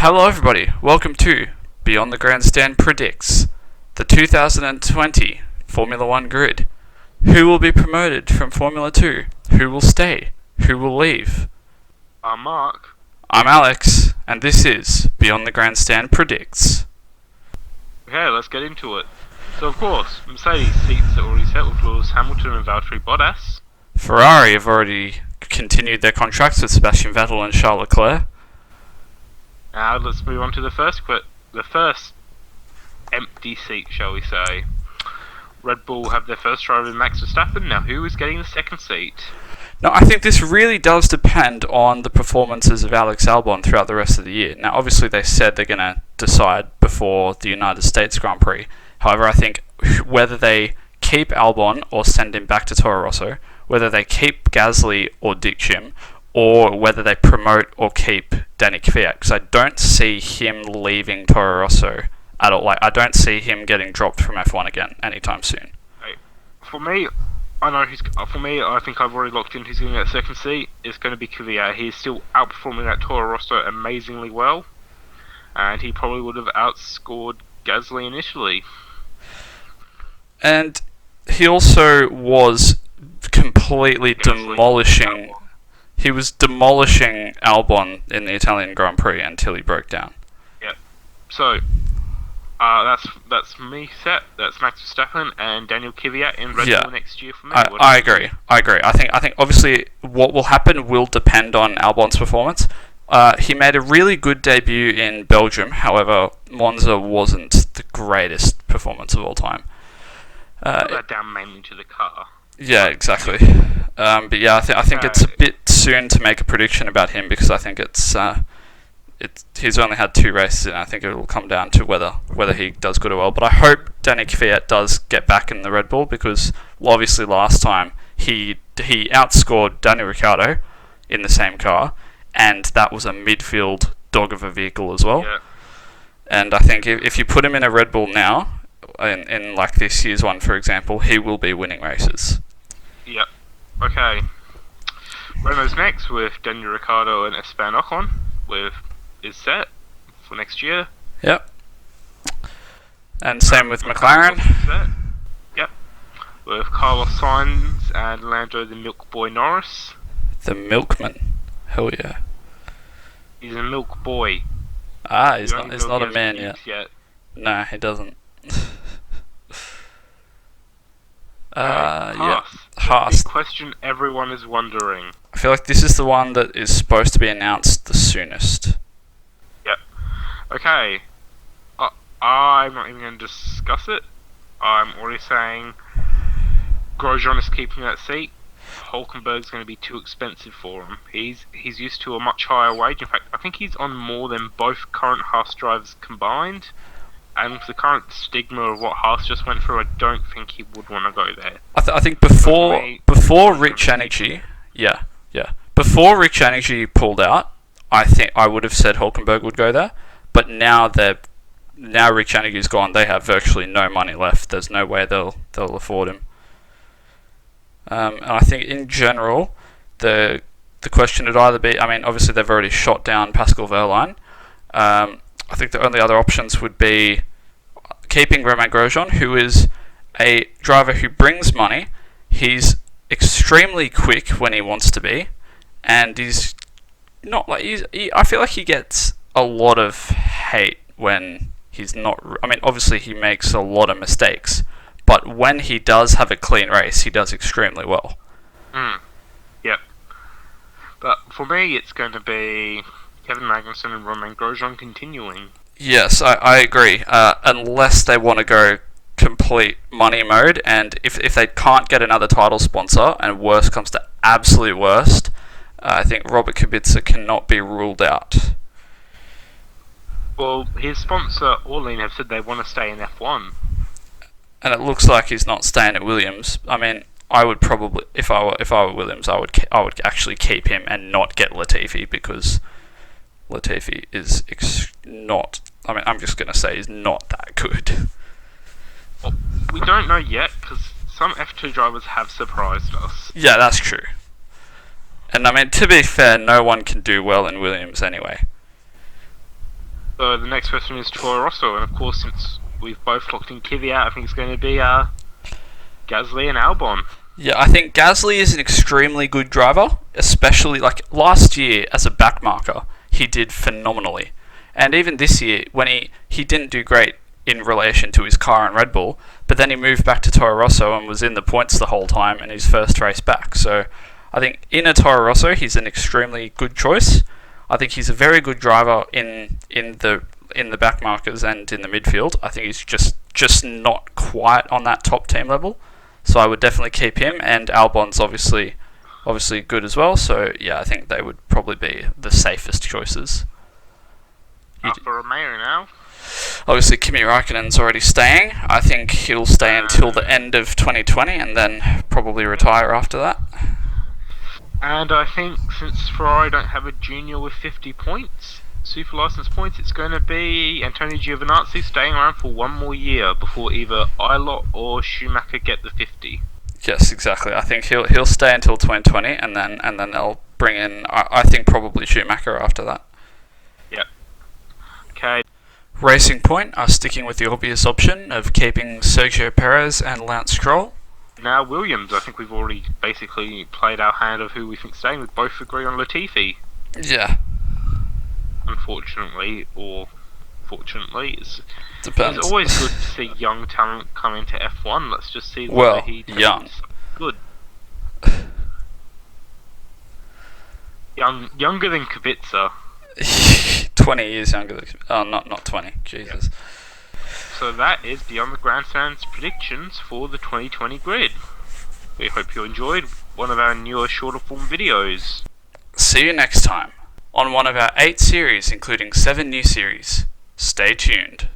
Hello everybody, welcome to Beyond the Grandstand Predicts, the 2020 Formula 1 grid. Who will be promoted from Formula 2? Who will stay? Who will leave? I'm Mark. I'm Alex, and this is Beyond the Grandstand Predicts. Okay, let's get into it. So of course, Mercedes seats are already set with Lewis Hamilton and Valtteri Bottas. Ferrari have already continued their contracts with Sebastian Vettel and Charles Leclerc. Now let's move on to the first empty seat, shall we say. Red Bull have their first driver in Max Verstappen. Now who is getting the second seat? No, I think this really does depend on the performances of Alex Albon throughout the rest of the year. Now, obviously, they said they're going to decide before the United States Grand Prix. However, I think whether they keep Albon or send him back to Toro Rosso, whether they keep Gasly or Dick Jim, or whether they promote or keep Danny Kvyat, because I don't see him leaving Toro Rosso at all. I don't see him getting dropped from F1 again anytime soon. For me, I think I've already locked in who's going to get second seat. It's going to be Kvyat. He's still outperforming at Toro Rosso amazingly well, and he probably would have outscored Gasly initially. And he also was completely demolishing. He was demolishing Albon in the Italian Grand Prix until he broke down. Yep. So, that's me set. That's Max Verstappen and Daniel Kvyat in Red Bull next year for me. I agree. I think obviously what will happen will depend on Albon's performance. He made a really good debut in Belgium. However, Monza wasn't the greatest performance of all time. That down mainly to the car. Yeah, exactly. But yeah, I think it's a bit soon to make a prediction about him because I think he's only had 2 races and I think it will come down to whether he does good or well. But I hope Danny Kvyat does get back in the Red Bull because obviously last time he outscored Daniel Ricciardo in the same car, and that was a midfield dog of a vehicle as well. Yeah. And I think if you put him in a Red Bull now, in like this year's one, for example, he will be winning races. Yep. Okay. Renault's next with Daniel Ricciardo and Esteban Ocon is set for next year. Yep. And same with McLaren. Set. Yep. With Carlos Sainz and Lando the Milk Boy Norris. The Milkman. Hell yeah. He's a milk boy. He's not a man yet. No, he doesn't. Haas. The question everyone is wondering. I feel like this is the one that is supposed to be announced the soonest. Yep. Okay. I'm not even going to discuss it. I'm already saying Grosjean is keeping that seat. Hulkenberg's going to be too expensive for him. He's used to a much higher wage. In fact, I think he's on more than both current Haas drivers combined. And with the current stigma of what Haas just went through, I don't think he would want to go there. I think before Rich Energy, before Rich Energy pulled out, I think I would have said Hulkenberg would go there. But now Rich Energy's gone, they have virtually no money left. There's no way they'll afford him. And I think in general, the question would either be, I mean, obviously they've already shot down Pascal Wehrlein. I think the only other options would be keeping Romain Grosjean, who is a driver who brings money. He's extremely quick when he wants to be, and he's not like I feel like he gets a lot of hate when he's not. I mean, obviously he makes a lot of mistakes, but when he does have a clean race, he does extremely well. Yep. But for me, it's going to be Kevin Magnussen and Romain Grosjean continuing. Yes, I agree. Unless they want to go complete money mode, and if they can't get another title sponsor, and worst comes to absolute worst, I think Robert Kubica cannot be ruled out. Well, his sponsor, Orlean, have said they want to stay in F1. And it looks like he's not staying at Williams. I mean, I would probably, if I were Williams, I would actually keep him and not get Latifi because Latifi is not. I mean, I'm just gonna say he's not that good. Well, we don't know yet because some F2 drivers have surprised us. Yeah, that's true. And I mean, to be fair, no one can do well in Williams anyway. So the next question is Toro Rosso, and of course, since we've both locked in Kvyat, I think it's going to be Gasly and Albon. Yeah, I think Gasly is an extremely good driver, especially like last year as a backmarker, he did phenomenally. And even this year, when he didn't do great in relation to his car and Red Bull, but then he moved back to Toro Rosso and was in the points the whole time in his first race back. So I think in a Toro Rosso, he's an extremely good choice. I think he's a very good driver in the back markers and in the midfield. I think he's just not quite on that top team level. So I would definitely keep him, and Albon's obviously good as well. So yeah, I think they would probably be the safest choices. Alfa Romeo now. Obviously, Kimi Raikkonen's already staying. I think he'll stay until the end of 2020 and then probably retire after that. And I think since Ferrari don't have a junior with 50 points, super license points, it's going to be Antonio Giovinazzi staying around for one more year before either Ilott or Schumacher get the 50. Yes, exactly. I think he'll stay until 2020 and then they'll bring in, I think, probably Schumacher after that. Yep. Okay. Racing Point are sticking with the obvious option of keeping Sergio Perez and Lance Stroll. Now Williams, I think we've already basically played our hand of who we think staying. We both agree on Latifi. Yeah. Unfortunately, or fortunately, Depends. It's always good to see young talent come into F1. Let's just see well, whether he young. Good. Younger than Kubica. 20 years younger than... Oh, not 20. Jesus. Yep. So that is Beyond the Grandstand's predictions for the 2020 grid. We hope you enjoyed one of our newer shorter form videos. See you next time on one of our 8 series, including 7 new series. Stay tuned.